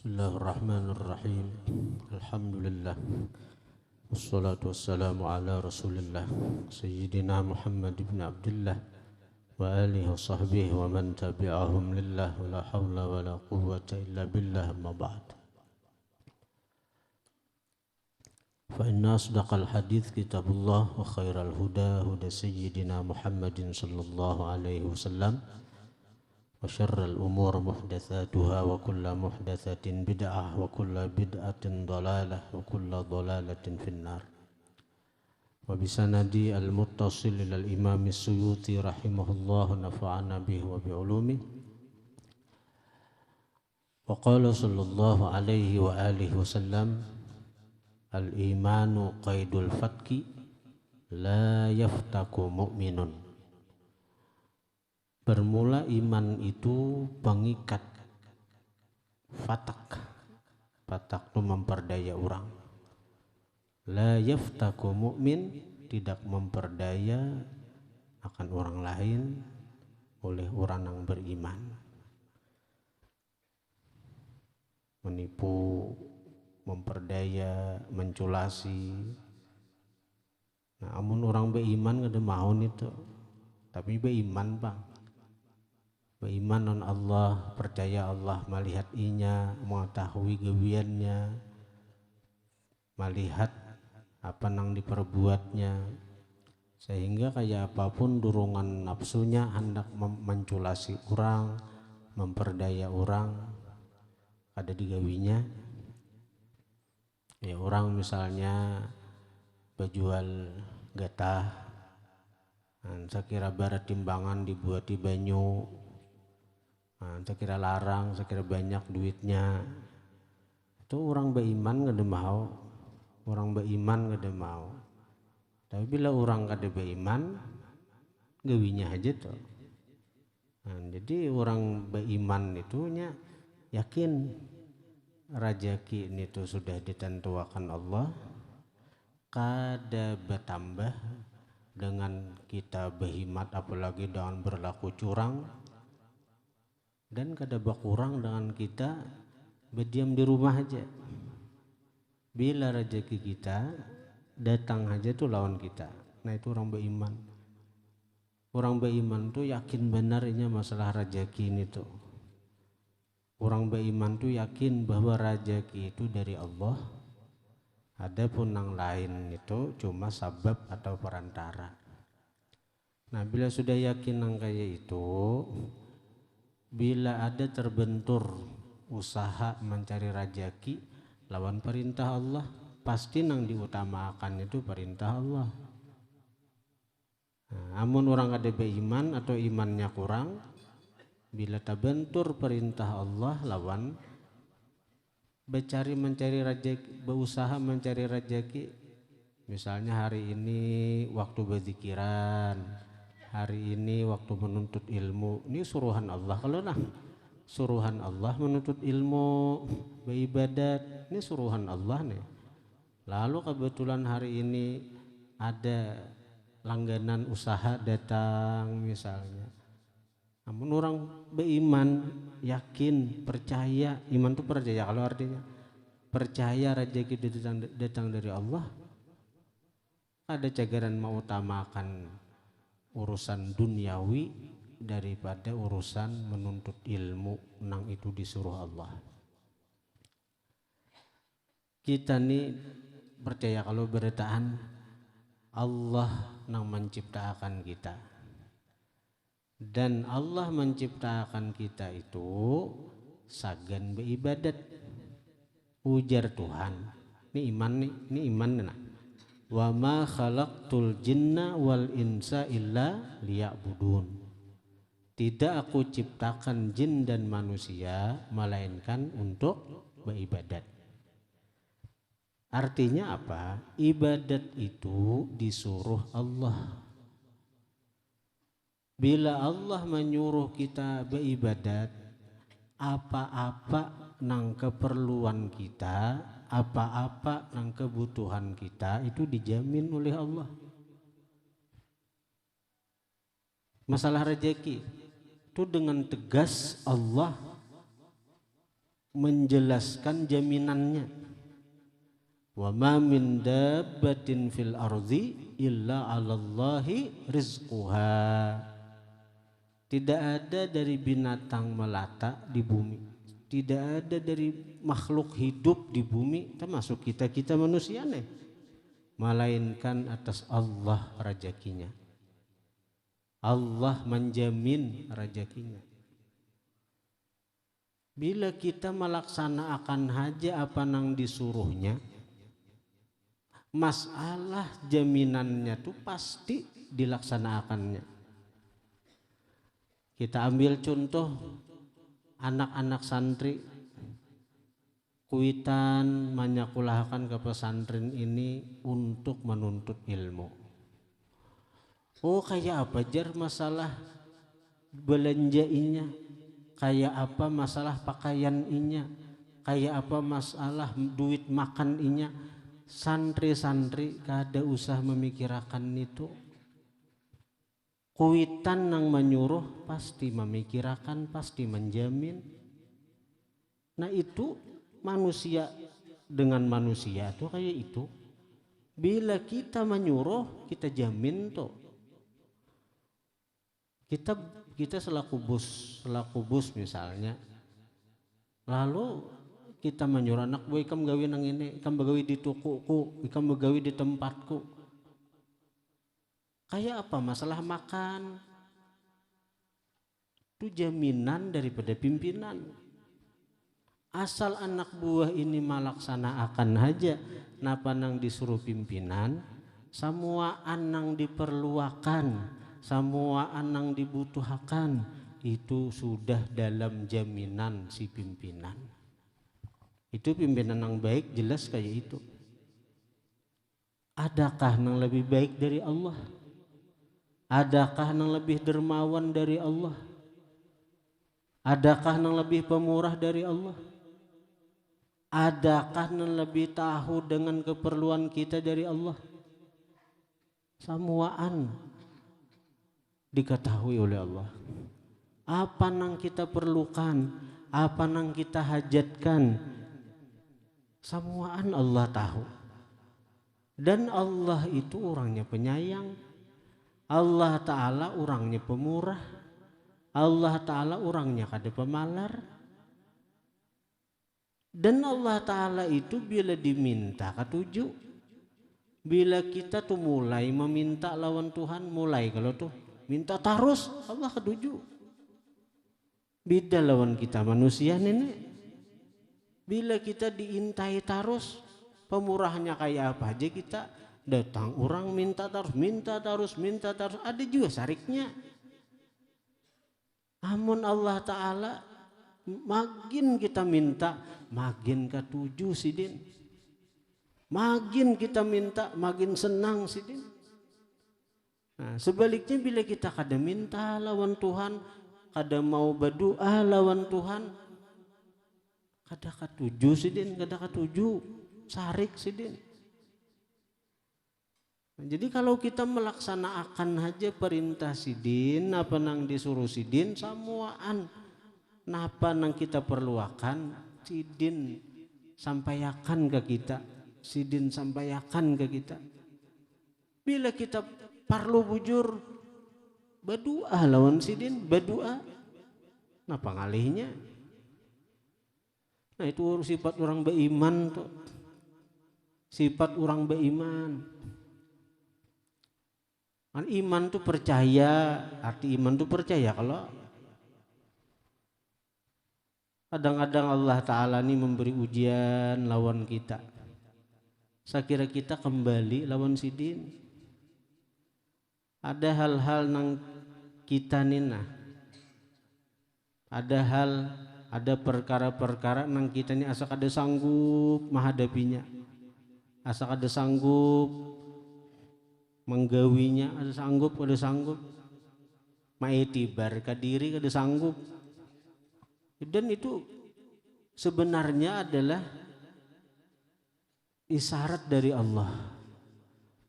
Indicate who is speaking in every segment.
Speaker 1: Bismillahirrahmanirrahim. Alhamdulillah. Wassalatu wassalamu ala Rasulillah Sayyidina Muhammad ibn Abdullah wa alihi wa sahbihi wa man tabi'ahum lillah wa la hawla wa la quwwata illa billah amma ba'd. Fa inna asdaqal hadits kitabullah wa khairal huda huda Sayyidina Muhammadin sallallahu alaihi wasallam wa syarrul umur muhdatsatuha wa kullu muhdatsatin bid'ah wa kullu bid'atin dhalalah wa kullu dhalalatin finnar. Wa bisanadi al-muttasil ilal imam as-Suyuti rahimahullah nafa'ana bihi wa bi ulumihi. Wa qala sallallahu alaihi wa alihi wasallam al-imanu qaidul fatki la yaftaku mu'minun. Bermula iman itu pengikat fatak. Fatak itu memperdaya orang. La yaftaku mu'min, tidak memperdaya akan orang lain oleh orang yang beriman. Menipu, memperdaya, menculasi. Nah, amun orang beriman ada mau itu. Tapi beriman bang. Beriman on Allah, percaya Allah, melihat inya, mengetahui gawiannya, melihat apa yang diperbuatnya, sehingga kayak apapun dorongan nafsunya hendak menculasi orang, memperdaya orang, ada di gawinya. Ya orang misalnya berjual getah, saya kira barat timbangan dibuat di banyu. Saya kira larang, saya kira banyak duitnya. Itu orang beriman gak ada mau. Orang beriman gak ada mau. Tapi bila orang gak ada beriman, gawinya aja tuh. Jadi orang beriman itunya yakin rajaki ini tuh sudah ditentuakan Allah. Kada bertambah dengan kita berhimat, apalagi dengan berlaku curang. Dan kada berkurang dengan kita berdiam di rumah aja. Bila rezeki kita datang aja tuh lawan kita. Nah itu orang beriman. Orang beriman tuh yakin benarnya masalah rezeki ini tuh. Orang beriman tuh yakin bahwa rezeki itu dari Allah. Adapun yang lain itu cuma sabab atau perantara. Nah bila sudah yakin yang kayak itu, bila ada terbentur usaha mencari rezeki lawan perintah Allah, pasti yang diutamakan itu perintah Allah. Nah, amun orang ada beriman atau imannya kurang, bila terbentur perintah Allah lawan mencari rezeki, berusaha mencari rezeki, misalnya hari ini waktu berzikiran, hari ini waktu menuntut ilmu, ini suruhan Allah. Kalau nah suruhan Allah menuntut ilmu, beribadat, ini suruhan Allah nih. Lalu kebetulan hari ini ada langganan usaha datang misalnya. Namun orang beriman, yakin, percaya, iman itu percaya. Kalau artinya percaya rezeki datang dari Allah, ada cagaran mengutamakan urusan duniawi daripada urusan menuntut ilmu nang itu disuruh Allah. Kita nih percaya kalau beritaan Allah nang menciptakan kita. Dan Allah menciptakan kita itu sagan beribadat. Ujar Tuhan. Ini iman nah. Wa ma khalaqtul jinna wal insa illa liya'budun. Tidak aku ciptakan jin dan manusia melainkan untuk beribadat. Artinya apa? Ibadat itu disuruh Allah. Bila Allah menyuruh kita beribadat, apa-apa nang keperluan kita, apa-apa nang kebutuhan kita itu dijamin oleh Allah. Masalah rezeki itu dengan tegas Allah menjelaskan jaminannya. Wa ma min dabbatin fil ardi illa 'alallahi rizquha. Tidak ada dari binatang melata di bumi, tidak ada dari makhluk hidup di bumi, termasuk kita manusia nih, melainkan atas Allah rezekinya. Allah menjamin rezekinya. Bila kita melaksanakan haji apa nang disuruhnya, masalah jaminannya tuh pasti dilaksanakannya. Kita ambil contoh anak-anak santri kuitan manyakulahkan ke pesantren ini untuk menuntut ilmu. Oh, kayak apa jar masalah belanjainya, kayak apa masalah pakaian inya, kayak apa masalah duit makan inya. Santri-santri kada usah memikirkan itu. Kuitan nang menyuruh pasti memikirkan, pasti menjamin. Nah itu manusia dengan manusia tuh kayak itu. Bila kita menyuruh, kita jamin tuh. Kita selaku bus misalnya, lalu kita menyuruh anak gue, ikam gawe nang ini, ikam begawi di tokoku, ikam begawi di tempatku. Kayak apa masalah makan? Itu jaminan daripada pimpinan. Asal anak buah ini melaksanakan aja napa nang disuruh pimpinan, semua anang diperluakan, semua anang dibutuhkan, itu sudah dalam jaminan si pimpinan. Itu pimpinan yang baik jelas kayak itu. Adakah yang lebih baik dari Allah? Adakah yang lebih dermawan dari Allah? Adakah yang lebih pemurah dari Allah? Adakah yang lebih tahu dengan keperluan kita dari Allah? Semuaan diketahui oleh Allah. Apa yang kita perlukan, apa yang kita hajatkan, semuaan Allah tahu. Dan Allah itu orangnya penyayang. Allah Ta'ala orangnya pemurah. Allah Ta'ala orangnya kada pemalar. Dan Allah Ta'ala itu bila diminta ketujuh. Bila kita tuh mulai meminta lawan Tuhan, mulai kalau tuh minta terus, Allah ketujuh. Beda lawan kita manusia nenek. Bila kita diintai terus, pemurahnya kayak apa aja kita datang orang minta terus, ada juga sariknya. Amun Allah Ta'ala makin kita minta, makin ketujuh sidin. Makin kita minta, makin senang sidin. Nah, sebaliknya bila kita kada minta lawan Tuhan, kada mau berdoa lawan Tuhan, kada ketujuh sidin, kada ketujuh sarik sidin. Nah, jadi kalau kita melaksanakan aja perintah sidin, apa nang disuruh sidin, semuaan napa nang kita perluakan, sidin sampaikan ke kita, sidin sampaikan ke kita. Bila kita perlu bujur berdoa lawan sidin, berdoa napa ngalihnya. Nah itu sifat orang beriman tuh. Sifat orang beriman. Kan iman tuh percaya, arti iman tuh percaya. Kalau kadang-kadang Allah Ta'ala ini memberi ujian lawan kita, saya kira kita kembali lawan sidin. Ada hal-hal nang kita nina, ada perkara-perkara nang kita ni asa kada sanggup menghadapinya, asa kada sanggup menggawinya, ada sanggup maitibar ke diri kada sanggup. Dan itu sebenarnya adalah isyarat dari Allah.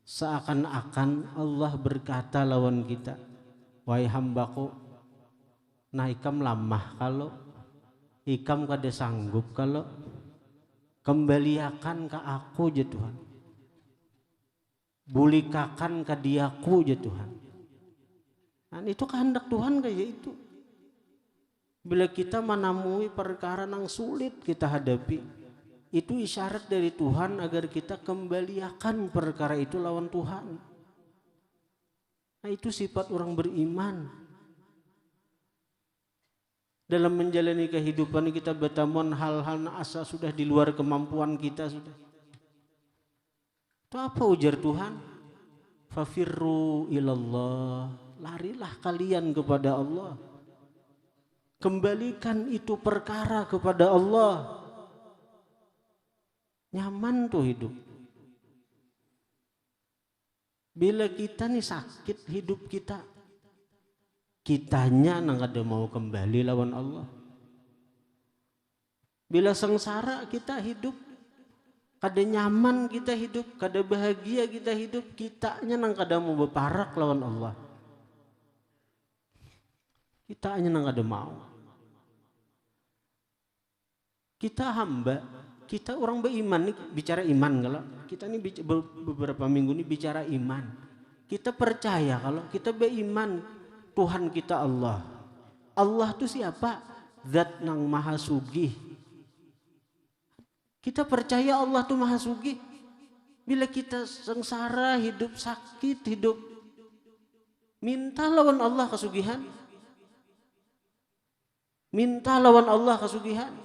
Speaker 1: Seakan-akan Allah berkata lawan kita, wahai hambaku, nah ikam lamah kalau Ikam kada sanggup kalau kembaliakan ke aku je Tuhan. Bulikakan ke diaku je Tuhan. Dan itu kehendak Tuhan kayak itu. Bila kita menemui perkara yang sulit kita hadapi, itu isyarat dari Tuhan agar kita kembaliakan perkara itu lawan Tuhan. Nah, itu sifat orang beriman. Dalam menjalani kehidupan kita bertemu hal-hal asa sudah di luar kemampuan kita sudah. Itu apa ujar Tuhan? Fafirru ilallah, larilah kalian kepada Allah. Kembalikan itu perkara kepada Allah. Nyaman tuh hidup. Bila kita nih sakit hidup kitanya nang ada mau kembali lawan Allah. Bila sengsara kita hidup, kada nyaman kita hidup, kada bahagia kita hidup, kitanya nang kada mau berparak lawan Allah. Kitanya nang kada mau. Kita hamba, kita orang beriman nih, bicara iman kalau kita nih beberapa minggu nih bicara iman. Kita percaya kalau kita beriman Tuhan kita Allah. Allah itu siapa? Zat nang maha sugih. Kita percaya Allah tuh maha sugih. Bila kita sengsara, hidup sakit, hidup minta lawan Allah kesugihan. Minta lawan Allah kesugihan.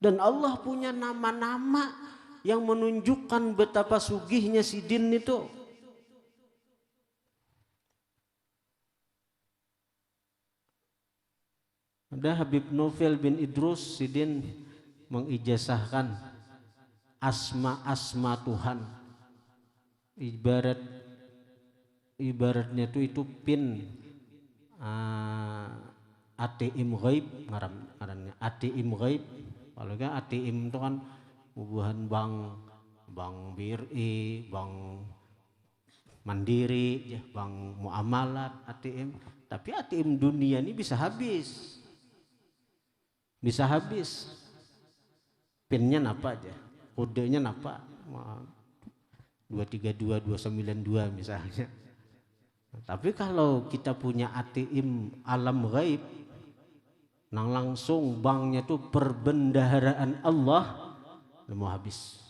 Speaker 1: Dan Allah punya nama-nama yang menunjukkan betapa sugihnya Sidin itu. Ada Habib Novel bin Idrus Sidin mengijazahkan asma-asma Tuhan. Ibaratnya itu pin ATM ghaib ngarannya ATM ghaib. Kalau kan ATM itu kan hubungan bank BRI, bank Mandiri, bank muamalat, ATM. Tapi ATM dunia ini bisa habis. Bisa habis. Pinnya napa aja, kodenya napa? 232, 292 misalnya. Tapi kalau kita punya ATM alam gaib, nang langsung banknya tuh perbendaharaan Allah, udah mau habis.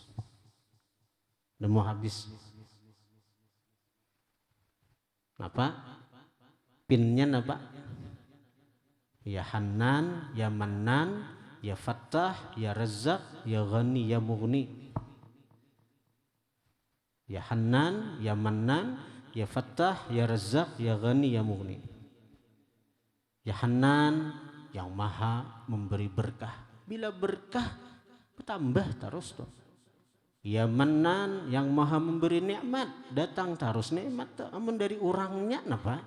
Speaker 1: Udah mau habis. Apa? Pinnya apa? Ya Hanan, ya Mannan, ya Fattah, ya Razzaq, ya Ghani, ya Mughni. Ya Hanan, ya Mannan, ya Fattah, ya Razzaq, ya Ghani, ya Mughni. Ya Hanan yang maha memberi berkah. Bila berkah bertambah terus tuh. Ya Mannan yang maha memberi nikmat, datang terus nikmat tuh. Amun dari orangnya napa?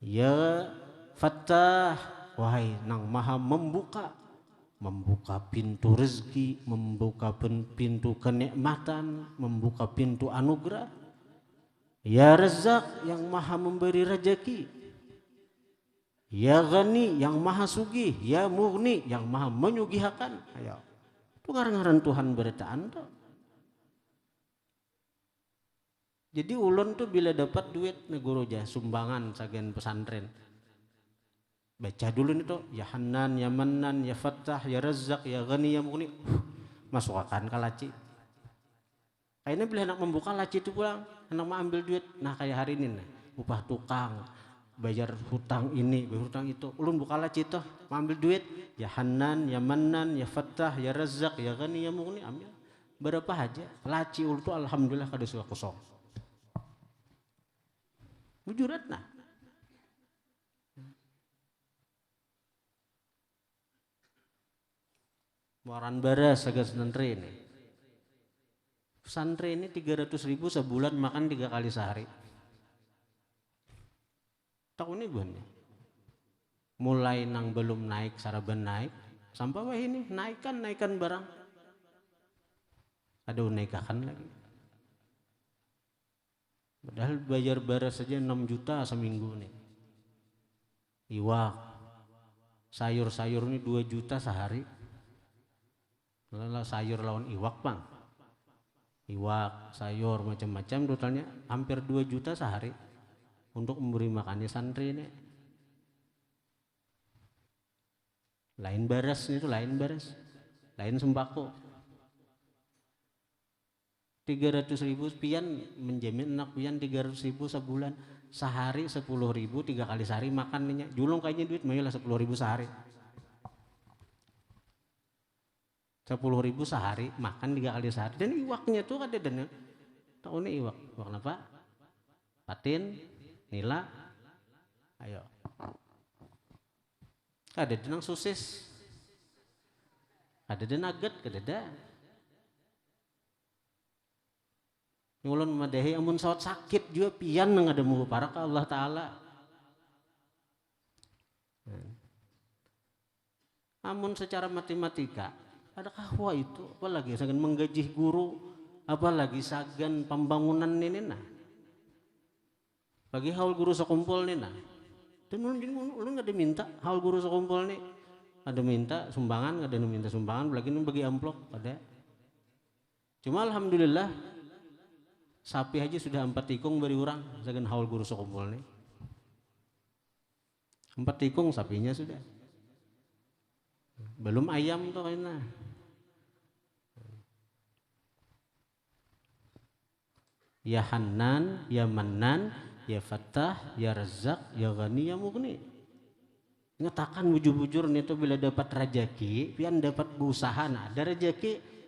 Speaker 1: Ya Fattah, wahai nang maha membuka pintu rezeki, membuka pintu kenikmatan, membuka pintu anugerah. Ya Razzaq yang maha memberi rezeki. Ya Ghani yang maha sugih, ya Mughni yang maha menyugihakan. Ayo. Itu ngaran-ngaran Tuhan beritaan tuh. Jadi ulun tuh bila dapat duit negoro aja sumbangan sagen pesantren. Baca dulu nih tuh, ya Hanan, ya Mannan, ya Fattah, ya Razzaq, ya Ghani, ya Mughni. Masukkan ke laci. Kayaknya bila anak membuka laci itu pulang, anak mau ambil duit. Nah kayak hari ini nih, upah tukang. Bayar hutang ini, bayar hutang itu. Ulun buka laci itu, ambil duit. Ya Hanan, ya Mannan, ya Fattah, ya Razzaq, ya Ghani, ya Mughni, ambil. Berapa aja. Laci ulun tuh alhamdulillah kada suka kosong. Bujurat nah. Waran bara saga santri ini. Santri ini 300.000 sebulan makan 3 kali sehari. Tahun ini bukan ya? Mulai nang belum naik saraban naik sampai wah ini naikkan barang. Ada naikkan lagi. Padahal bayar bara saja 6 juta seminggu nih. iwak, sayur-sayur ini 2 juta sehari. Lalu sayur lawan iwak bang, iwak, sayur macam-macam totalnya hampir 2 juta sehari untuk memberi makannya santri ini. Lain beres itu, lain beres, lain sembako. 300.000 pian menjamin anak pian 300.000 sebulan, sehari 10.000, 3 kali sehari makan minyak. Julung kayaknya duit mayolah 10.000 sehari. 10.000 sehari makan 3 kali sehari. Dan iwaknya tuh ada dan tahu nih iwak apa? Patin, nila, ayo. Ada denang sosis, ada den nugget, ada. Ngulon madahi amun sawat sakit juga pian nang ada mu para ka Allah Ta'ala. Amun secara matematika ada kahwa itu, apalagi sagan menggaji guru, apalagi sagan pembangunan ini nah. Bagi haul guru sekumpul nih nah. Dan ulun nggak ada minta haul guru sekumpul nih. Ada minta sumbangan, ada minta sumbangan, lagi bagi amplop ada. Cuma alhamdulillah sapi aja sudah 4 tikung beri orang sagan haul guru sekumpul nih. 4 tikung sapinya sudah. Belum ayam tuh kayaknya. Ya Hanan, ya Manan, ya Fattah, ya Razzaq, ya Ghani, ya Mughni. Ngetakan bujur-bujur nih tuh bila dapat rezeki, pian dapat berusaha, nah ada rezeki.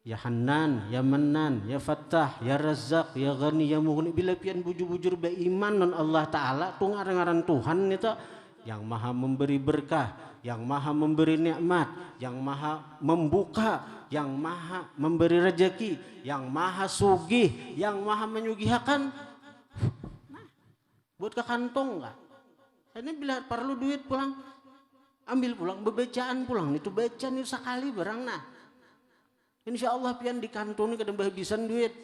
Speaker 1: Ya Hanan, ya Manan, ya Fattah, ya Razzaq, ya Ghani, ya Mughni. Bila pian bujur-bujur beriman non Allah Ta'ala, tuh ngaran Tuhan itu yang maha memberi berkah, yang maha memberi nikmat, yang maha membuka, yang maha memberi rezeki, yang maha sugih, yang maha menyugihakan. Nah, buat ke kantong nggak? Ini bila perlu duit pulang, ambil pulang, bebacaan pulang, itu bacaan itu sekali barang nah. Insya Allah pian di kantong ini kadang habisan duit.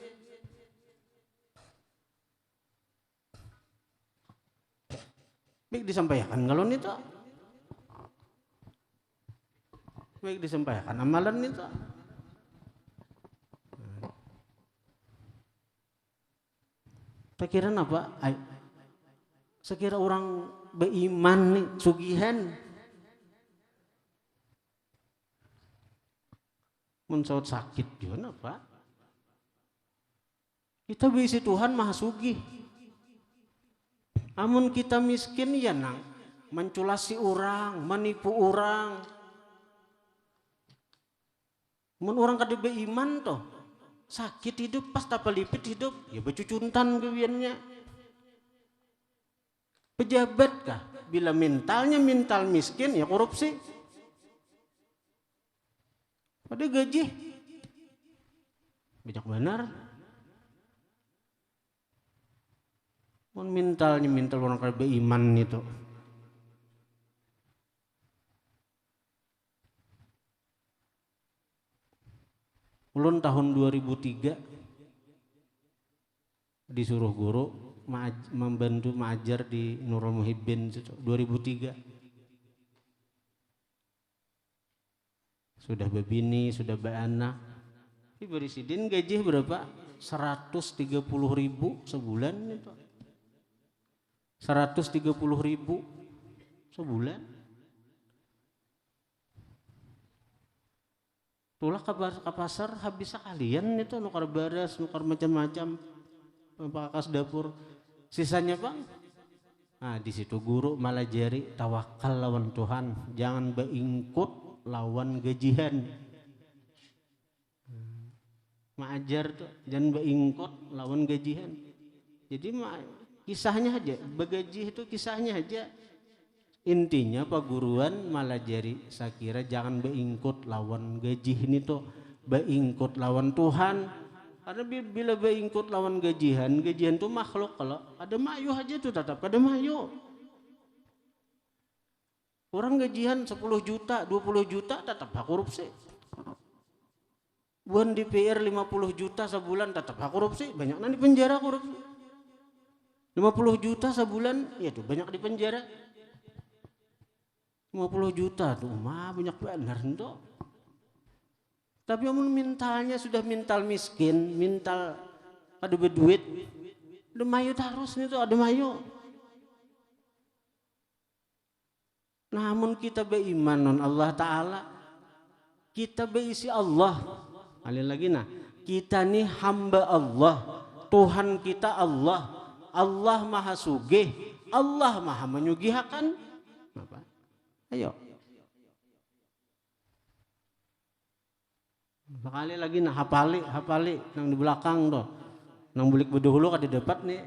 Speaker 1: Baik disampaikan kalau itu. Baik disampaikan amalan itu. Pikiran apa? Sekira orang beriman nih, sugihan. Mensawat sakit juga apa? Kita bisi Tuhan maha sugih. Amun kita miskin ya nang menculasi orang, menipu orang. Mun orang kada beriman toh sakit hidup pas tapalipit hidup ya becucuntan kewiannya. Pejabat kah bila mentalnya mental miskin ya korupsi. Pada gaji bijak benar. Mun mental orang kada beriman itu. Ulun tahun 2003 disuruh guru membantu mengajar di Nurul Muhibbin 2003. Sudah berbini, sudah beranak. Diberi sidin gaji berapa? 130.000 sebulan itu. 130.000 sebulan. Tulah ke pasar habis sekalian itu nukar baras, nukar macam-macam, pakas dapur. Sisanya bang, nah di situ guru malah jari tawakal lawan Tuhan, jangan beingkut lawan gajian. Mengajar tuh jangan beingkut lawan gajian. Jadi kisahnya aja, begaji itu kisahnya aja. Intinya Pak Guruan malah jari saya kira jangan beingkut lawan gaji ini tuh, beingkut lawan Tuhan. Karena bila beingkut lawan gajian tuh makhluk, kalau ada mayu aja tuh tetap ada mayu. Orang gajian 10 juta, 20 juta tetap hak korupsi. Buan DPR 50 juta sebulan tetap hak korupsi, banyak nanti penjara korupsi. 50 juta sebulan, ya tuh banyak di penjara. 50 juta tuh mah banyak benar ento. Tapi amun mintalnya sudah mintal miskin, mintal ada berduit, ada mayu terus nih tuh ada mayu. Namun kita beriman non Allah Ta'ala, kita berisi Allah. Alih lagi nah, kita nih hamba Allah, Tuhan kita Allah, Allah maha sugih, Allah maha menyugihakan. Apa? Ayo. Sekali lagi nah hafali nang di belakang tuh, nang bulik bedahulu kada dapat nih.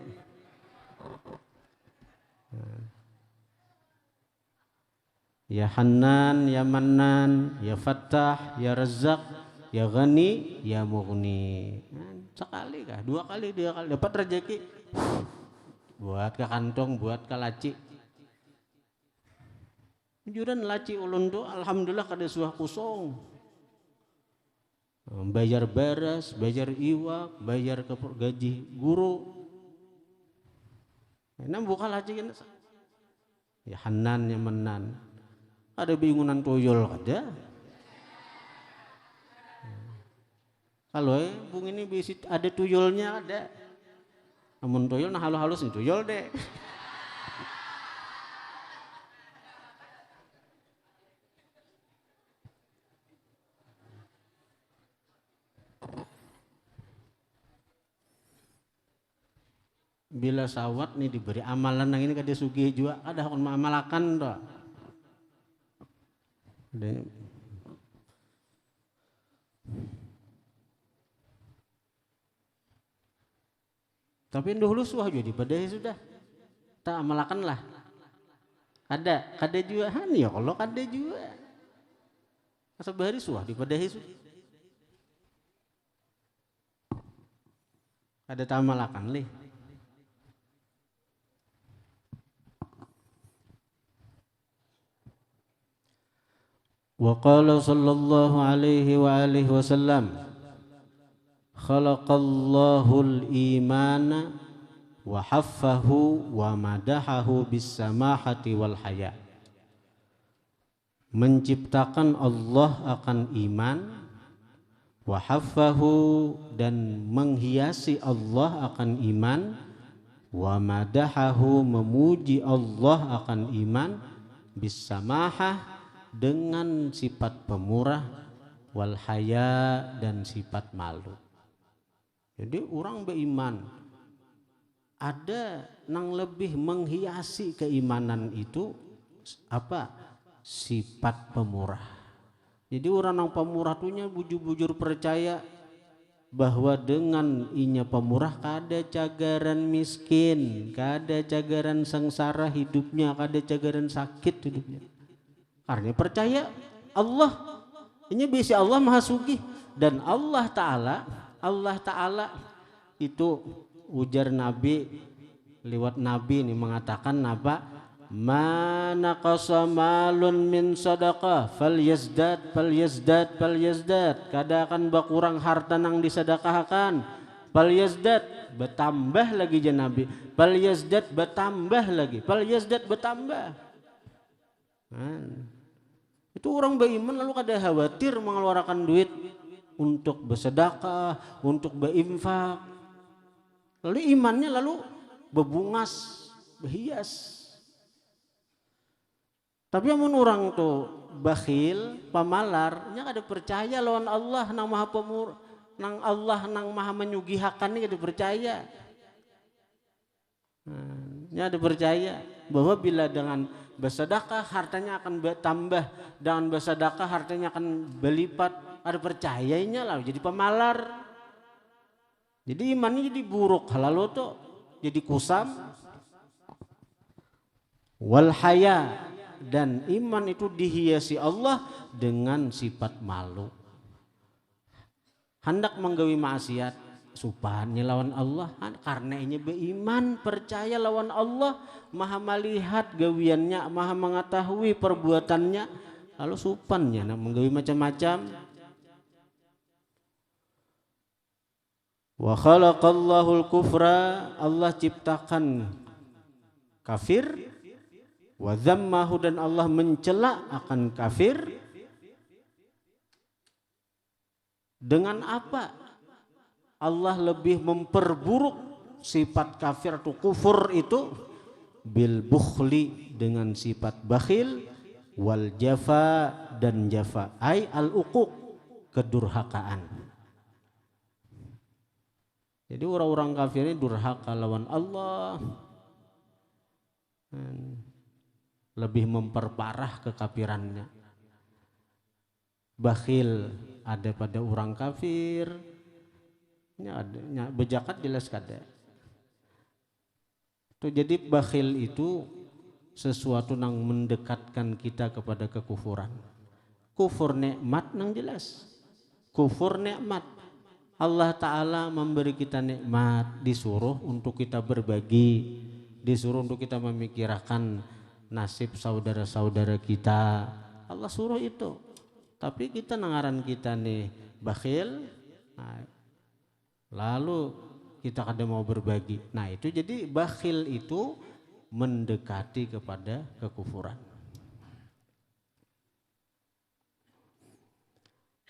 Speaker 1: Ya Hannan, ya Mannan, ya Fattah, ya Razzaq, ya Ghani, ya Mughni. Sekali kah? 2 kali, 3 kali dapat rezeki. Buat ke kantong, buat ke laci. Juran laci ulun tuh alhamdulillah kada suah kosong. Bayar beras, bayar iwak, bayar ke gaji guru. Nah buka laci kan. Ya Hannan, ya Mannan. Ada bingungan tuyul ada. Kalau bung ini bisa ada tuyulnya ada. Namun tuyul nah halus-halus nih tuyul deh. Bila sawat nih diberi amalan yang ini kada sugih juga ada kon amalakan toh. Tapi dahulu suah jadi padahal sudah tak amalakan lah. Kada juga han ya kalau kada juga. Sabari suah di padahal sudah. Ada tak amalakan leh. Wa qala sallallahu alaihi wa alihi wasallam khalaqallahul imana wa haffahu wa madahahu bis samahati wal haya. Menciptakan Allah akan iman, wa haffahu dan menghiasi Allah akan iman, wa madahahu memuji Allah akan iman, bis samahah dengan sifat pemurah, wal haya dan sifat malu. Jadi orang beriman ada nang lebih menghiasi keimanan itu apa? Sifat pemurah. Jadi orang nang pemurah tuhnya bujur-bujur percaya bahwa dengan inya pemurah kada cagaran miskin, kada cagaran sengsara hidupnya, kada cagaran sakit hidupnya. Karena percaya Allah ini bisa Allah maha sugih dan Allah Ta'ala itu ujar Nabi lewat Nabi ini mengatakan apa? Ma naqasa malun min sadaqah falyazdad kada akan berkurang harta nang disedekahkan falyazdad bertambah lagi jan Nabi falyazdad bertambah lagi falyazdad bertambah. Itu orang beriman lalu kada khawatir mengeluarkan duit untuk bersedekah, untuk berinfak. Lalu imannya lalu berbungas, berhias. Tapi amun orang tuh bakhil, pamalar, nya kada percaya lawan Allah nang maha pemur, nang Allah nang maha menyugihakan ini kada percaya. Nya ada percaya bahwa bila dengan bersedekah hartanya akan bertambah, dengan bersedekah hartanya akan berlipat. Ada percayanya lah jadi pemalar. Jadi imannya jadi buruk lalu tuh jadi kusam. Wal haya dan iman itu dihiasi Allah dengan sifat malu. Hendak menggawi maksiat supaya lawan Allah karena ini beriman percaya lawan Allah maha melihat gawiannya maha mengetahui perbuatannya lalu supannya nak menggawi macam-macam. Wa khalaqallahul kufra Allah ciptakan kafir Wa dzammahu, dan Allah mencela akan kafir dengan apa? Allah lebih memperburuk sifat kafir atau kufur itu bil bukhli, dengan sifat bakhil, wal jafa, dan jafa, ai al uquq, kedurhakaan. Jadi orang-orang kafir ini durhaka lawan Allah, lebih memperparah kekafirannya. Bakhil ada pada orang kafir, bejakat jelas kada. Jadi bakhil itu sesuatu yang mendekatkan kita kepada kekufuran. Kufur nikmat nang jelas. Kufur nikmat. Allah Ta'ala memberi kita nikmat, disuruh untuk kita berbagi, disuruh untuk kita memikirkan nasib saudara-saudara kita. Allah suruh itu. Tapi kita nangaran kita nih bakhil, lalu kita kada mau berbagi. Nah itu jadi bakhil itu mendekati kepada kekufuran.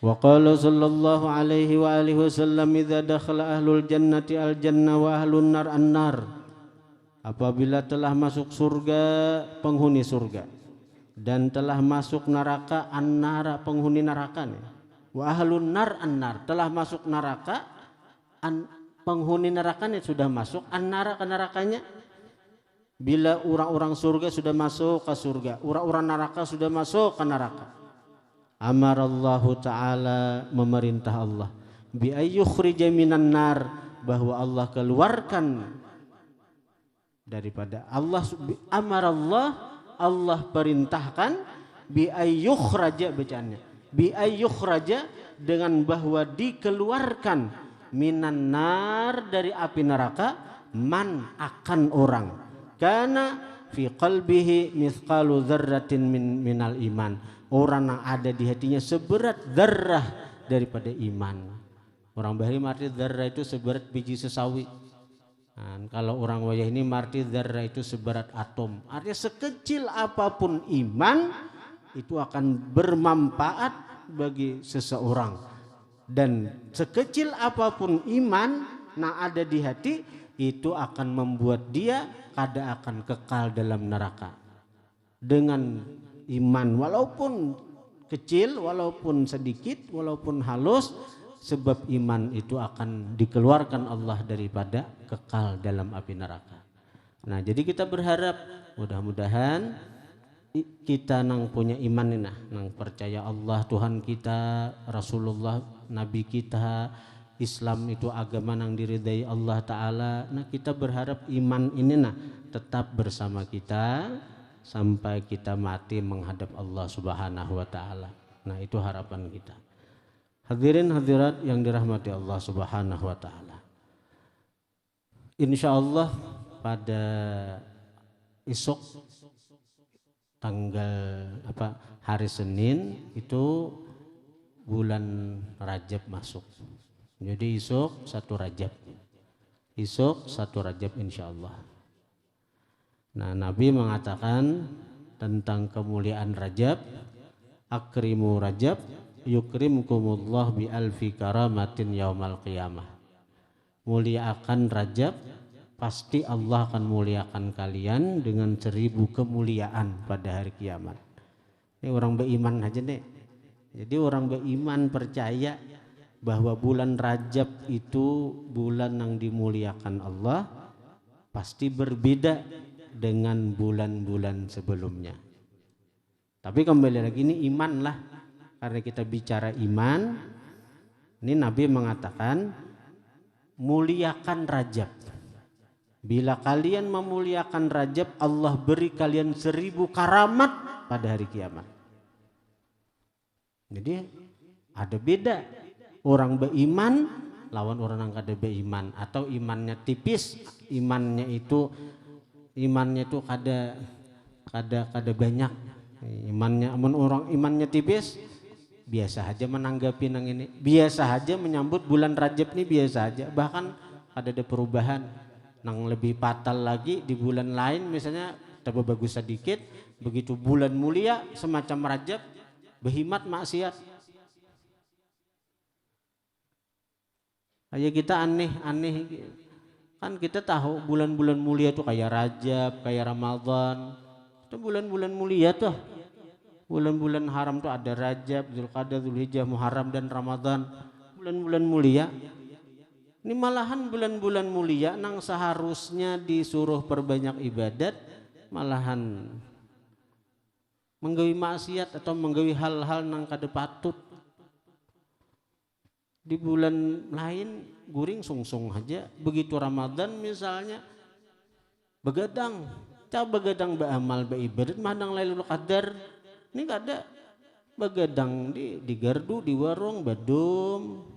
Speaker 1: Wa qala sallallahu alaihi wa alihi wasallam idza dakhala ahlul jannati al jannah wa ahlun nar an nar. Apabila telah masuk surga penghuni surga dan telah masuk neraka an-nar, penghuni neraka nih. Wa ahlun nar an-nar, telah masuk neraka, penghuni nerakanya sudah masuk, an-nar ke nerakanya. Bila orang-orang surga sudah masuk ke surga, orang-orang neraka sudah masuk ke neraka. Amarallahu ta'ala, memerintah Allah, bi ayyukhrija minan nar, bahwa Allah keluarkan daripada Allah. Amarallah, Allah perintahkan, bi ayyukhraja, bacaannya bi ayyukhraja, dengan bahwa dikeluarkan minan nar, dari api neraka, man, akan orang, kana fi qalbihi mithqalu dzarratin minal iman, orang yang ada di hatinya seberat dzarrah daripada iman. Orang bahari arti dzarrah itu seberat biji sesawi. Nah, kalau orang wayah ini arti dzarrah itu seberat atom. Artinya sekecil apapun iman itu akan bermanfaat bagi seseorang, dan sekecil apapun iman yang ada di hati itu akan membuat dia kada akan kekal dalam neraka. Dengan iman walaupun kecil, walaupun sedikit, walaupun halus, sebab iman itu akan dikeluarkan Allah daripada kekal dalam api neraka. Nah jadi kita berharap mudah-mudahan kita nang punya iman ini, nang percaya Allah Tuhan kita, Rasulullah Nabi kita, Islam itu agama nang diridai Allah Ta'ala. Nah kita berharap iman ini tetap bersama kita sampai kita mati menghadap Allah Subhanahu wa Ta'ala. Nah itu harapan kita. Hadirin hadirat yang dirahmati Allah Subhanahu wa Ta'ala. Insya Allah pada esok tanggal hari Senin itu bulan Rajab masuk. Jadi esok 1 Rajab. Esok 1 Rajab insya Allah. Nah Nabi mengatakan tentang kemuliaan Rajab, akrimu Rajab yukrimkumullah bi alfi karamatin yaumal qiyamah. Muliakan Rajab, pasti Allah akan muliakan kalian dengan 1000 kemuliaan pada hari kiamat. Ini orang beriman aja nih. Jadi orang beriman percaya bahwa bulan Rajab itu bulan yang dimuliakan Allah, pasti berbeda dengan bulan-bulan sebelumnya. Tapi kembali lagi ini iman lah. Karena kita bicara iman, ini Nabi mengatakan muliakan Rajab. Bila kalian memuliakan Rajab, Allah beri kalian 1000 karamat pada hari kiamat. Jadi ada beda orang beriman lawan orang yang kada beriman, atau imannya tipis, imannya itu kada banyak. Imannya orang imannya tipis, biasa aja menanggapi nang ini, biasa aja menyambut bulan Rajab ini, biasa aja, bahkan ada perubahan nang lebih fatal lagi di bulan lain, misalnya tambah bagus sedikit, Begitu bulan mulia semacam Rajab, behimat maksiat. Aja kita aneh-aneh. Kan kita tahu bulan-bulan mulia itu kayak Rajab, kayak Ramadan. Itu bulan-bulan mulia tuh. Bulan-bulan haram tuh ada Rajab, Dzulqa'dah, Dzulhijjah, Muharram dan Ramadan. Bulan-bulan mulia. Ini malahan bulan-bulan mulia nang seharusnya disuruh perbanyak ibadat, malahan menggawi maksiat atau menggawi hal-hal nang kada patut. Di bulan lain guring sungsung aja. Begitu Ramadan misalnya begadang, begadang beramal beribadat madang Lailatul Qadar. Ini kada begadang di gardu, di warung, badum.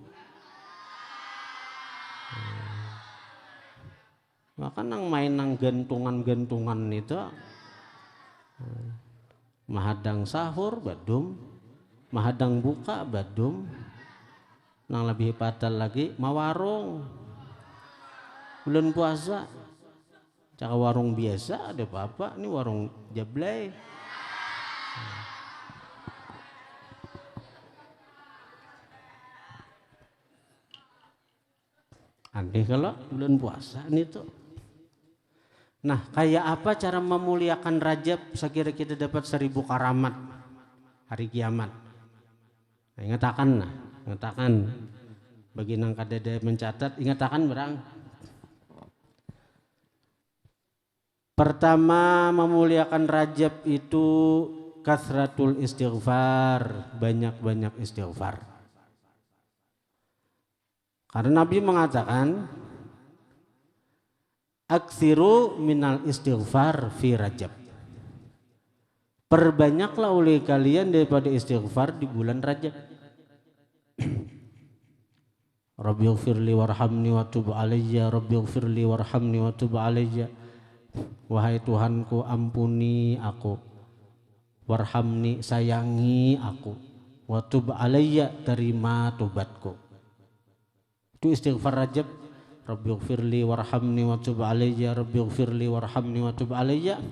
Speaker 1: Maka nang main nang gantungan-gantungan itu mahadang sahur badum, mahadang buka badum. Nang lebih fatal lagi mawarung bulan puasa. Caka warung biasa ada apa-apa, ini warung jablay. Aneh kalau bulan puasa ini tuh. Nah, kayak apa cara memuliakan Rajab? Sekira kita dapat 1000 karamat hari kiamat. Nah, ingatakan bagi nang kadada mencatat, ingatakan berang. Pertama, memuliakan Rajab itu kasratul istighfar, banyak-banyak istighfar. Karena Nabi mengatakan aksiru minal istighfar fi Rajab. Perbanyaklah oleh kalian daripada istighfar di bulan Rajab. Rabbighfirli warhamni wa tub alayya, Rabbighfirli warhamni wa tub alayya. Wahai Tuhanku, ampuni aku, warhamni, sayangi aku, wa tub alayya, terima tobatku. Itu istighfar Rajab. Rabbighfirli warhamni wa tub alayya, Rabbighfirli warhamni wa tub alayya.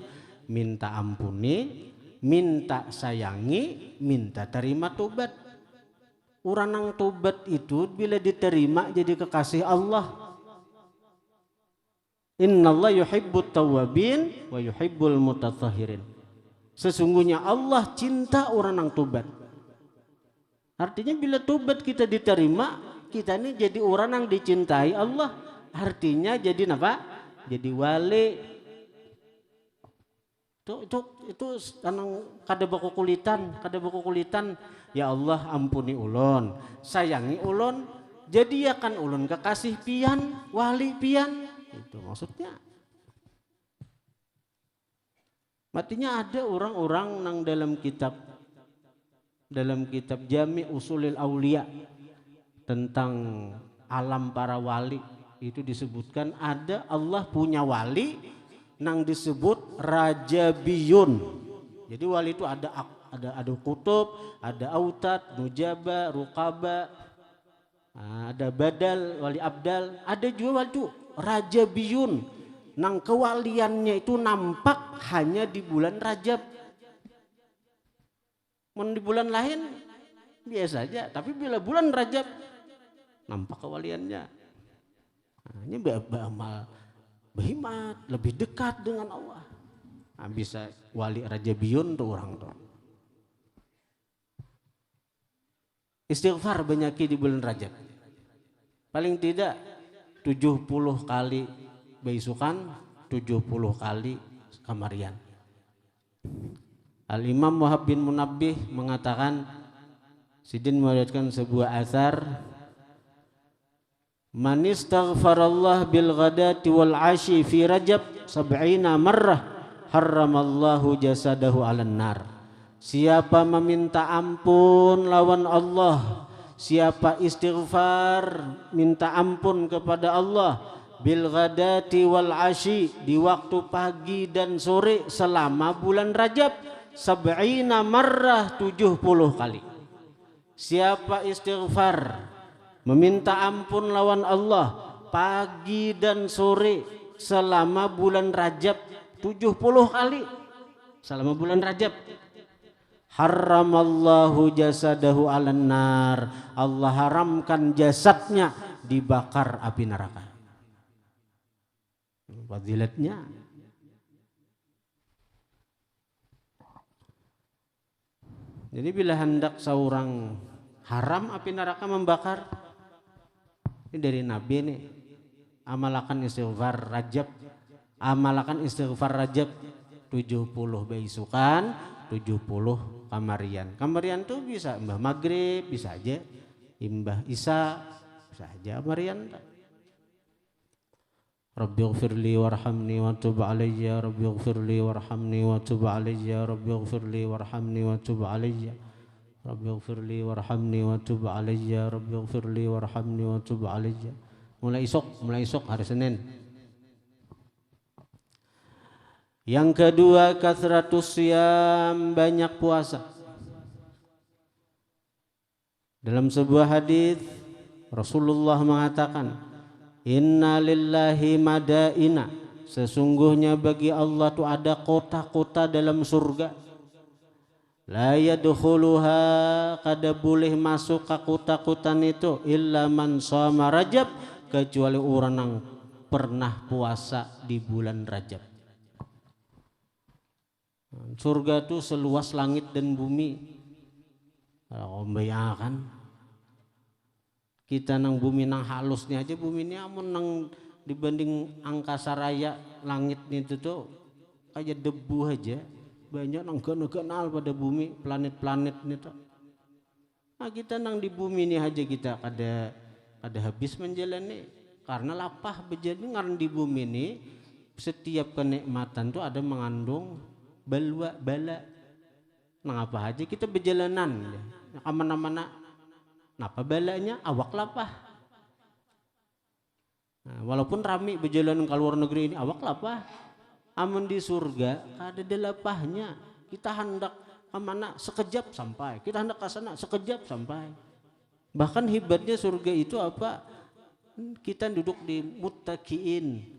Speaker 1: Minta ampuni, minta sayangi, minta terima tobat. Orang nang tobat itu bila diterima jadi kekasih Allah. Innallaha yuhibbut tawwabin wa yuhibbul mutatahhirin. Sesungguhnya Allah cinta orang nang tobat. Artinya bila tobat kita diterima, kita ini jadi orang yang dicintai Allah. Artinya jadi apa? Jadi wali. Itu anang kada baku kulitan. Ya Allah, ampuni ulun, sayangi ulun, jadiakan ulun kekasih pian, wali pian. Itu maksudnya. Matinya ada orang-orang nang dalam kitab Jami' Ushulil Aulia tentang alam para wali itu disebutkan ada Allah punya wali nang disebut Rajabiyun. Jadi wali itu ada kutub, ada autat, nujaba, rukaba, ada badal, wali abdal, ada juga wali itu Rajabiyun. Nang kewaliannya itu nampak hanya di bulan Rajab. Di bulan lain biasa aja, tapi bila bulan Rajab nampak kewaliannya. Ini beramal berhimat, lebih dekat dengan Allah. Bisa wali Rajabiyun tuh orang tuh. Istighfar banyaki di bulan Rajab. Paling tidak 70 kali beisukan, 70 kali kamarian. Al-Imam Wahab bin Munabbih mengatakan, Sidin meriwayatkan sebuah asar, man istaghfarallah bil ghadati wal ashi fi Rajab 70 marrah harramallahu jasadahu 'alan nar. Siapa meminta ampun lawan Allah, siapa istighfar minta ampun kepada Allah bil ghadati wal ashi, di waktu pagi dan sore selama bulan Rajab 70 marrah, 70 kali. Siapa istighfar meminta ampun lawan Allah pagi dan sore selama bulan Rajab 70 kali. selama bulan Rajab. Haramallahu jasadahu 'alan nar. Allah haramkan jasadnya dibakar api neraka. Fadilatnya. Jadi bila hendak seorang haram api neraka membakar, ini dari Nabi nih, amalakan istighfar Rajab, amalakan istighfar Rajab 70 beisukan, 70 kamarian. Kamarian tuh bisa imbah maghrib, bisa aja imbah isya, bisa aja kamarian. Rabbighfirli warhamni wa tub alayya, Rabbighfirli warhamni wa tub alayya, Rabbighfirli warhamni wa tub alayya, Rabbighfirli warhamni wa tub alayya, Rabbighfirli warhamni wa tub alayya. Mulai esok hari Senin. Yang kedua, kathratus siyam, banyak puasa. Dalam sebuah hadis Rasulullah mengatakan, inna lillahi madaina, sesungguhnya bagi Allah tu ada kota-kota dalam surga. La yadkhuluha, kada boleh masuk ke kota-kota itu illa man shoma Rajab, kecuali orang yang pernah puasa di bulan Rajab. Surga itu seluas langit dan bumi. Kalau bayangkan kita nang bumi nang halusnya aja, bumi ini amun nang dibanding angkasa raya langit itu tuh kayak debu aja. Banyak nang kenal pada bumi, planet-planet itu. Nah kita nang di bumi ini aja kita kada habis menjalani, karena lapah bejani ngarang di bumi ini setiap kenikmatan tuh ada mengandung bala. Nang apa aja kita berjalanan kemana-mana, napa balanya awak lapah. Nah, walaupun rame berjalan ke luar negeri ini awak lapah, amun di surga ada delapahnya. Kita hendak kemana sekejap sampai, kita hendak ke sana sekejap sampai. Bahkan hebatnya surga itu apa? Kita duduk di muttaqiin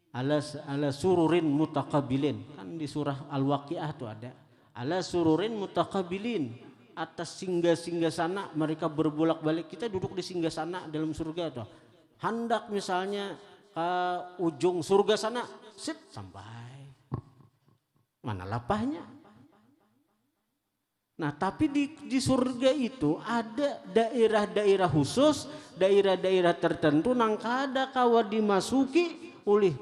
Speaker 1: ala sururin mutakabilin, kan di surah Al-Waqiah tuh ada ala sururin mutakabilin, atas singgah sana mereka berbolak-balik. Kita duduk di singgah sana dalam surga tuh, hendak misalnya ke ujung surga sana, sit sampai, mana lapahnya. Nah tapi di surga itu ada daerah-daerah khusus, daerah-daerah tertentu nang kada kawa dimasuki oleh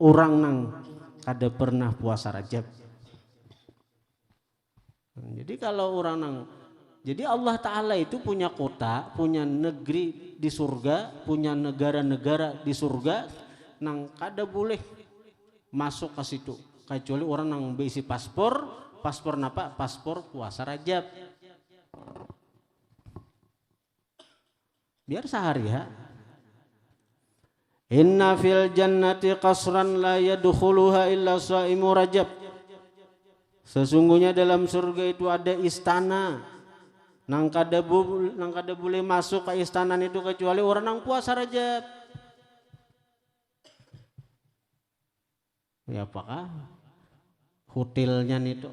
Speaker 1: orang nang kada pernah puasa Rajab. Jadi kalau orang nang, jadi Allah Ta'ala itu punya kota, punya negeri di surga, punya negara-negara di surga nang kada boleh masuk ke situ kecuali orang nang berisi paspor napa? Paspor puasa Rajab. Biar sehari ya. Inna fil jannati qasran la yadkhuluha illa shaimu Rajab. Sesungguhnya dalam surga itu ada istana nang kada boleh masuk ke istana itu kecuali orang nang puasa Rajab. Ya apakah hotelnya itu?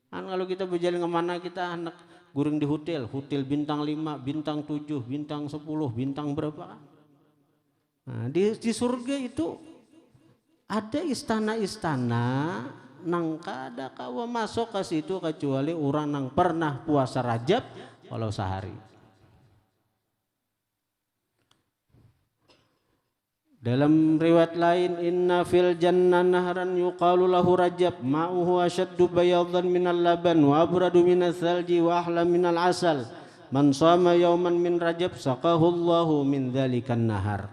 Speaker 1: Kan kalau kita berjalan kemana kita hendak guring di hotel bintang 5, bintang 7, bintang 10, bintang berapa? Nah, di surga itu ada istana-istana nang kada kawa masuk ke situ kecuali orang nang pernah puasa Rajab walau sehari. Dalam riwayat lain, inna fil jannah nahran yuqalu lahu Rajab ma'uhu ashaddu bayadan minal laban wa abradu minas salji wa ahla minal asal, man shama yauman min Rajab saqahu Allahu min dzalikan nahar.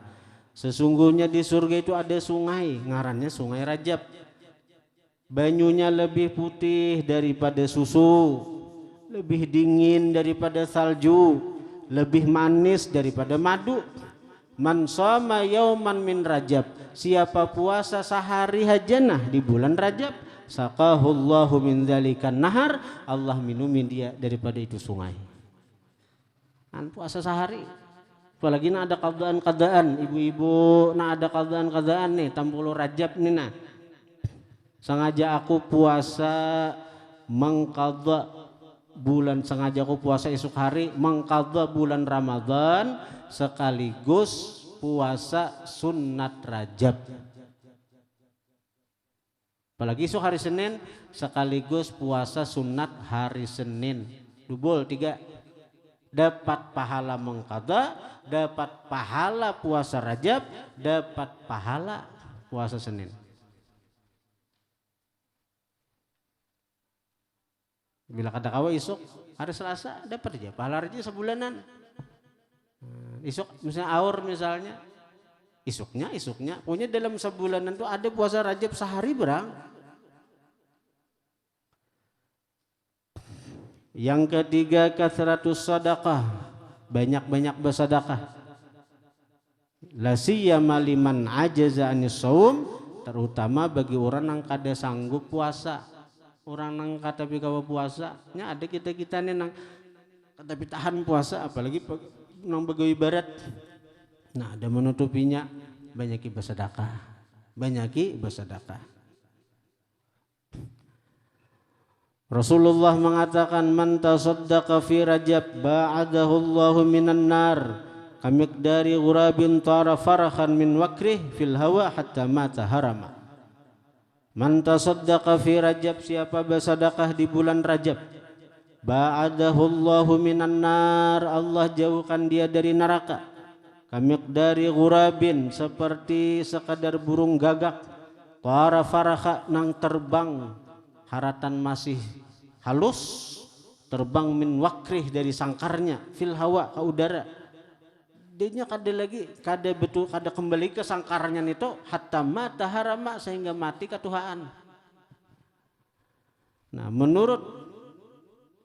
Speaker 1: Sesungguhnya di surga itu ada sungai, ngarannya Sungai Rajab. Banyunya lebih putih daripada susu, lebih dingin daripada salju, lebih manis daripada madu. Man shoma yauman min Rajab, siapa puasa sehari hajanah di bulan Rajab, saqahullahu min dzalikan nahar, Allah minumin dia daripada itu sungai. Kan puasa sehari. Apalagi nak ada qadaan ibu-ibu, nak ada qadaan nih 60 Rajab nih nah. Sengaja aku puasa mengqadha bulan, sengaja aku puasa esok hari mengqadha bulan Ramadan sekaligus puasa sunat Rajab. Apalagi esok hari Senin sekaligus puasa sunat hari Senin. Dubul 3. Dapat pahala mengqadha, dapat pahala puasa Rajab, dapat pahala puasa Senin. Bila kada kawa isuk hari Selasa dapat aja pahala aja sebulanan. Isuk misalnya aur misalnya, isuknya punya dalam sebulanan tuh ada puasa Rajab sehari berang. Yang ketiga kathratus sadaqah, banyak-banyak bersedekah. La siyama liman ajaza anis shaum, terutama bagi orang yang kada sanggup puasa. Orang nang kata kawa puasa, nya ada kita nih nang kata tahan puasa, apalagi nang begawi barat. Nah, ada menutupinya, banyaki bersedekah, Rasulullah mengatakan man tasaddaqa fi Rajab ba'adahu Allahu minan nar kamiqdari ghurabin tara farahan min wakrih fil hawa hatta mata harama. Man tasaddaqa fi Rajab, siapa bersedekah di bulan Rajab, ba'adahu Allahu minan nar, Allah jauhkan dia dari neraka. Kamiqdari ghurabin, seperti sekadar burung gagak, tara faraha, nang terbang haratan masih halus, terbang min wakrih dari sangkarnya, fil hawa, ke udara. Dia kada betul kada kembali ke sangkarnya itu hatta mata harama, sehingga mati ke Tuhan. Nah, menurut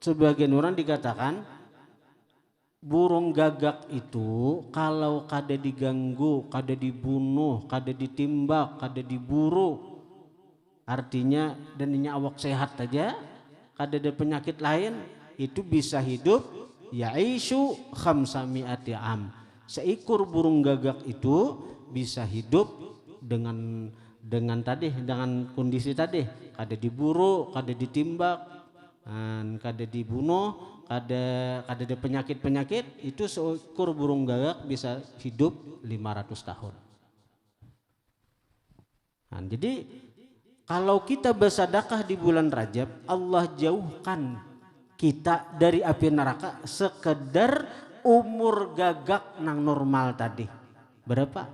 Speaker 1: sebagian orang dikatakan burung gagak itu kalau kada diganggu, kada dibunuh, kada ditimbak, kada diburu, artinya dan ini awak sehat aja, kada ada penyakit lain, itu bisa hidup ya'ishu khamsami'ati am. Seekor burung gagak itu bisa hidup dengan kondisi tadi, kada diburu, kada ditimbak, kada dibunuh, kada ada penyakit, itu seekor burung gagak bisa hidup 500 tahun. Nah, jadi kalau kita bersedekah di bulan Rajab, Allah jauhkan kita dari api neraka sekedar umur gagak nang normal tadi. Berapa?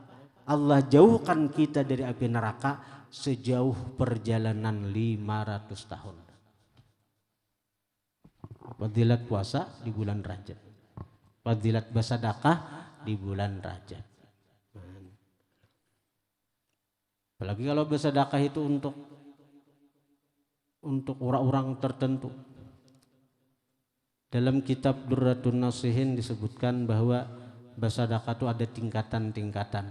Speaker 1: Allah jauhkan kita dari api neraka sejauh perjalanan 500 tahun. Fadilat puasa di bulan Rajab, fadilat bersedekah di bulan Rajab. Apalagi kalau bersedekah itu untuk orang-orang tertentu. Dalam kitab Durratun Nasihin disebutkan bahwa bersedekah itu ada tingkatan-tingkatan.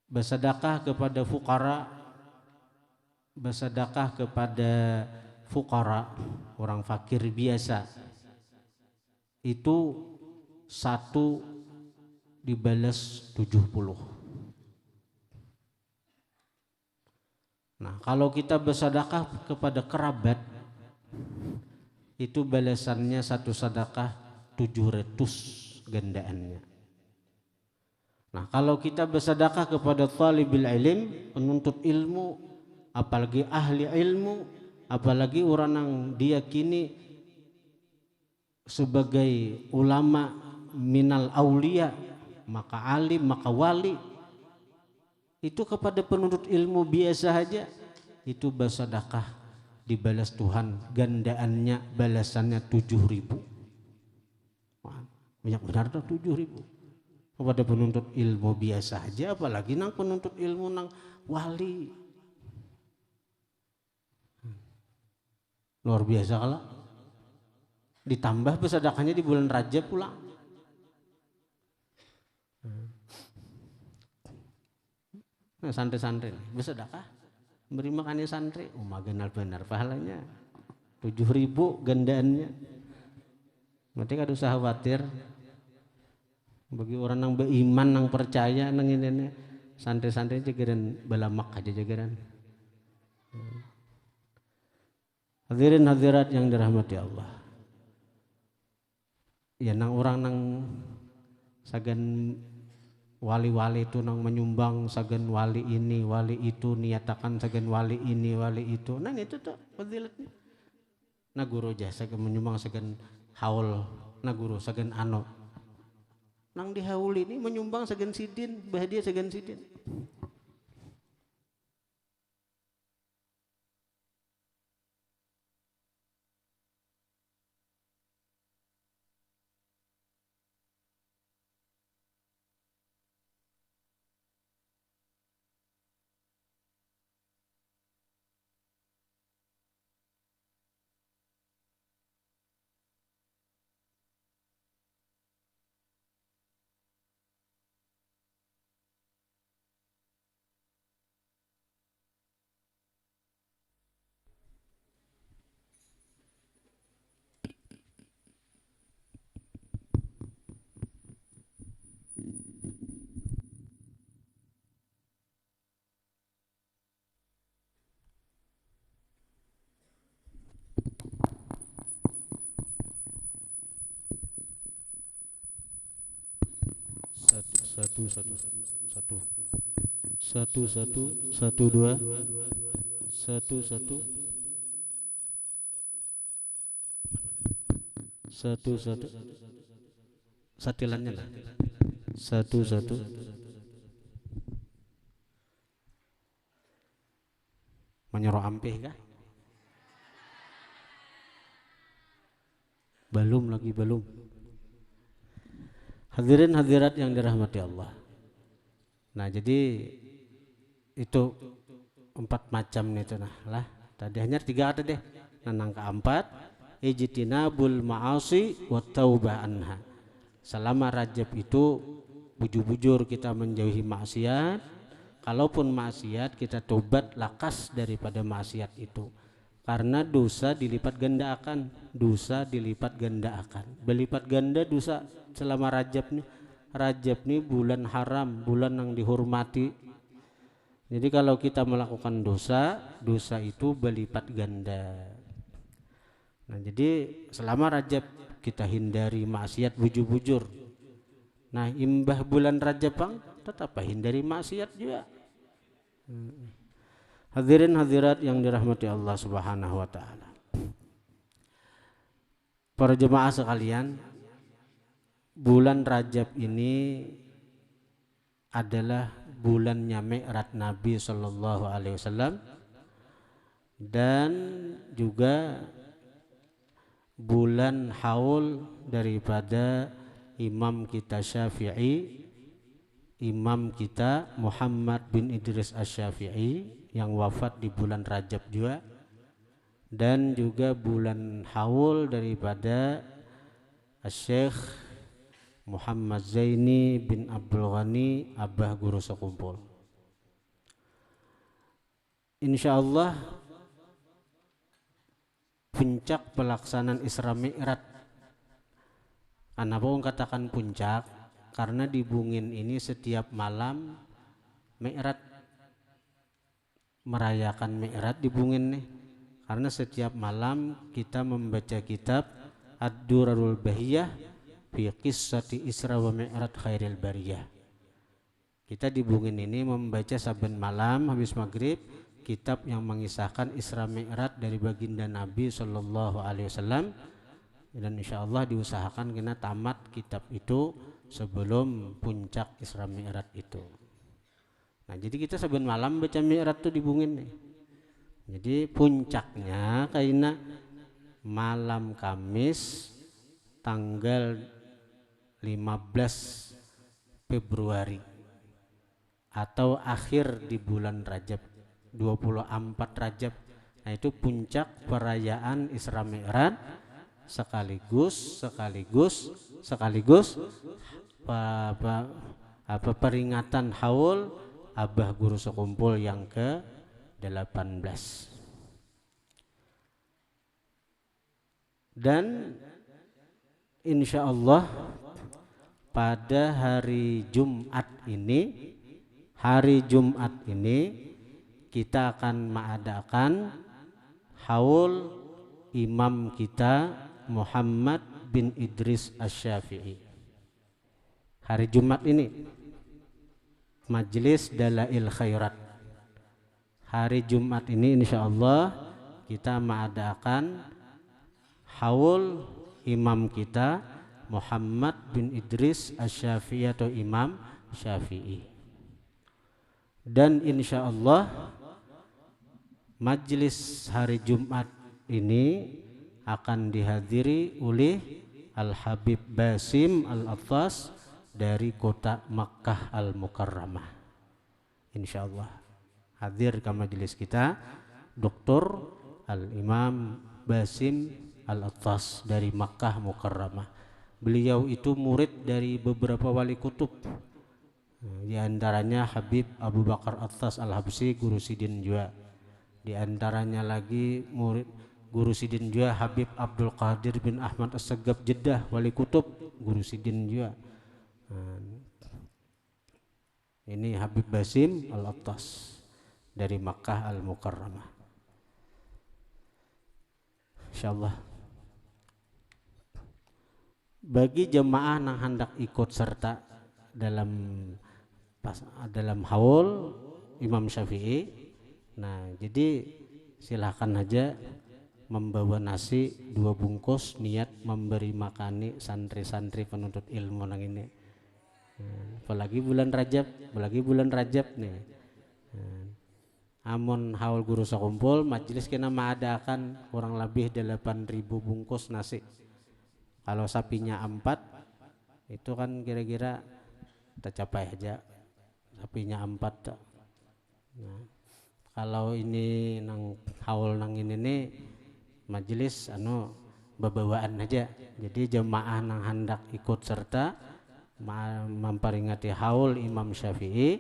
Speaker 1: Bersedekah kepada fukara, orang fakir biasa, itu 1 dibalas 70. Nah, kalau kita bersedekah kepada kerabat, itu balasannya 1 sedekah 700 gandaannya. Nah, kalau kita bersedekah kepada talibul ilm, penuntut ilmu, apalagi ahli ilmu, apalagi orang yang diyakini sebagai ulama minal aulia, maka alim, maka wali, itu kepada penuntut ilmu biasa saja, itu bersedekah dibalas Tuhan gandaannya, balasannya 7.000. Banyak benar tuh 7.000 kepada penuntut ilmu biasa aja, apalagi nang penuntut ilmu nang wali. Luar biasa kalau ditambah bersedekahnya di bulan Rajab pula. Nah, santri-santri bersedekah beri makannya santri, maganal benar pahalanya 7.000 gandaannya. Berarti kada usah khawatir bagi orang yang beriman, yang percaya, yang ini santri-santri jagaan balamak aja jagaan. Hadirin hadirat yang dirahmati Allah. Ya nang orang nang sagan wali-wali itu nang menyumbang sagan wali ini, wali itu, niatakan sagan wali ini, wali itu. Nang itu tuh fadilatnya. Na guru aja sagan menyumbang sagan haul, na guru sagan ano. Nang dihaul ini menyumbang sagan sidin, bahagia sagan sidin. Satu dua satu satilannya lah satu menyuruh ampih kah? Belum. Hadirin hadirat yang dirahmati Allah. Nah jadi itu 4 macam itu lah. Tadi hanya 3 ada deh. Nah yang keempat, ijtinabul ma'asi wa taubah anha. Selama Rajab itu bujur-bujur kita menjauhi maksiat. Kalaupun maksiat kita tobat lakas daripada maksiat itu. Karena dosa dilipat gandakan, berlipat ganda dosa selama Rajab nih. Rajab nih bulan haram, bulan yang dihormati. Jadi kalau kita melakukan dosa itu berlipat ganda. Nah jadi selama Rajab kita hindari maksiat bujur-bujur. Nah imbah bulan Rajab bang tetap hindari maksiat juga. Hadirin hadirat yang dirahmati Allah Subhanahu wa taala. Para jemaah sekalian, bulan Rajab ini adalah bulannya Mi'raj Nabi sallallahu alaihi wasallam dan juga bulan haul daripada imam kita Syafi'i, imam kita Muhammad bin Idris Asy-Syafi'i yang wafat di bulan Rajab juga, dan juga bulan haul daripada Syekh Muhammad Zaini bin Abdul Ghani Abah Guru Sekumpul. Insyaallah puncak pelaksanaan Isra Mi'raj. Kenapa katakan puncak? Karena di Bungin ini setiap malam Mi'raj, merayakan Mi'raj di Bungin nih. Karena setiap malam kita membaca kitab Ad-Durarul Bahiyah fi Qissati Isra wa Mi'raj Khairil Bariyah. Kita di Bungin ini membaca saben malam habis maghrib kitab yang mengisahkan Isra Mi'raj dari baginda Nabi sallallahu alaihi wasallam, dan insyaallah diusahakan kita tamat kitab itu sebelum puncak Isra Mi'raj itu. Nah, jadi kita saben malam baca Mi'raj tuh di Bungin nih. Jadi puncaknya kaina malam Kamis tanggal 15 Februari atau akhir di bulan Rajab, 24 Rajab. Nah, itu puncak perayaan Isra Mi'raj sekaligus peringatan haul Abah Guru Sekumpul yang ke-18. Dan insya Allah pada hari Jumat ini kita akan mengadakan haul imam kita Muhammad bin Idris Asy-Syafi'i. Hari Jumat ini Majelis Dalail Khairat. Hari Jumat ini insya Allah kita mengadakan haul imam kita Muhammad bin Idris Asy-Syafi'i atau Imam Syafi'i. Dan insya Allah majelis hari Jumat ini akan dihadiri oleh Al-Habib Basim Al-Attas dari kota Makkah Al-Mukarramah. Insya Allah hadir ke majelis kita Dr. Al-Imam Basim Al-Attas dari Makkah Mukarramah. Beliau itu murid dari beberapa wali kutub, di antaranya Habib Abu Bakar Attas Al-Habsyi Guru Sidin juga. Di antaranya lagi murid Guru Sidin juga Habib Abdul Qadir bin Ahmad As-Saggab Jeddah wali kutub Guru Sidin juga. Ini Habib Basim Al-Attas dari Makkah Al-Mukarramah. Insyaallah bagi jemaah yang hendak ikut serta dalam haul Imam Syafi'i, nah jadi silahkan aja membawa nasi 2 bungkus, niat memberi makani santri-santri penuntut ilmu nang ini. Apalagi bulan Rajab nih. Amun haul guru sakumpul majelis kena mengadakan kurang lebih 8.000 bungkus nasi. Kalau sapinya 4 itu kan kira-kira tercapai aja, sapinya 4. Nah, kalau ini nang haul nang ini nih majelis bebawaan aja. Jadi jemaah nang hendak ikut serta memperingati haul Imam Syafi'i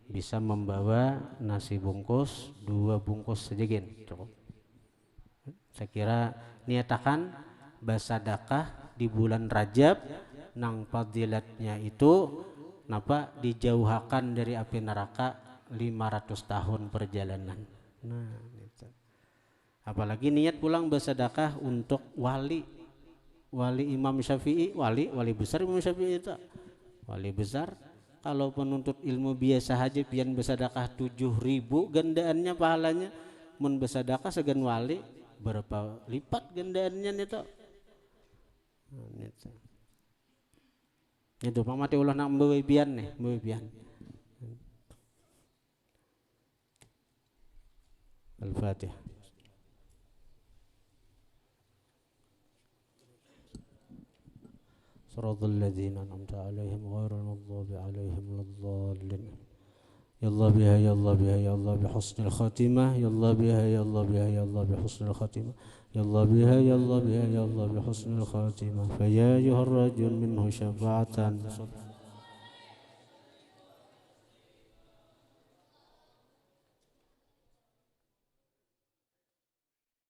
Speaker 1: bisa membawa nasi bungkus 2 bungkus sedikit cukup. Saya kira niatakan bersedekah di bulan Rajab nang fadilatnya itu napa dijauhkan dari api neraka 500 tahun perjalanan. Nah, itu. Apalagi niat pulang bersedekah untuk wali Imam Syafi'i, wali besar Imam Syafi'i itu. Wali besar kalau penuntut ilmu biasa aja pian bersedekah 7.000 gandaannya pahalanya, mun bersedekah segan wali berapa lipat gandaannya itu. Itu pamati ulah nak mbawa pian nih, mbawa pian. Al-Fatihah. Siratal ladzina an'amta 'alaihim ghairil maghdubi 'alaihim waladdallin. Ya Allah biha ya Allah biha ya Allah bi husnil khatimah ya Allah biha ya Allah biha ya Allah bi husnil khatimah ya Allah biha ya Allah biha ya Allah bi husnil khatimah fa ya ayyuhar rajul minhu syafa'atan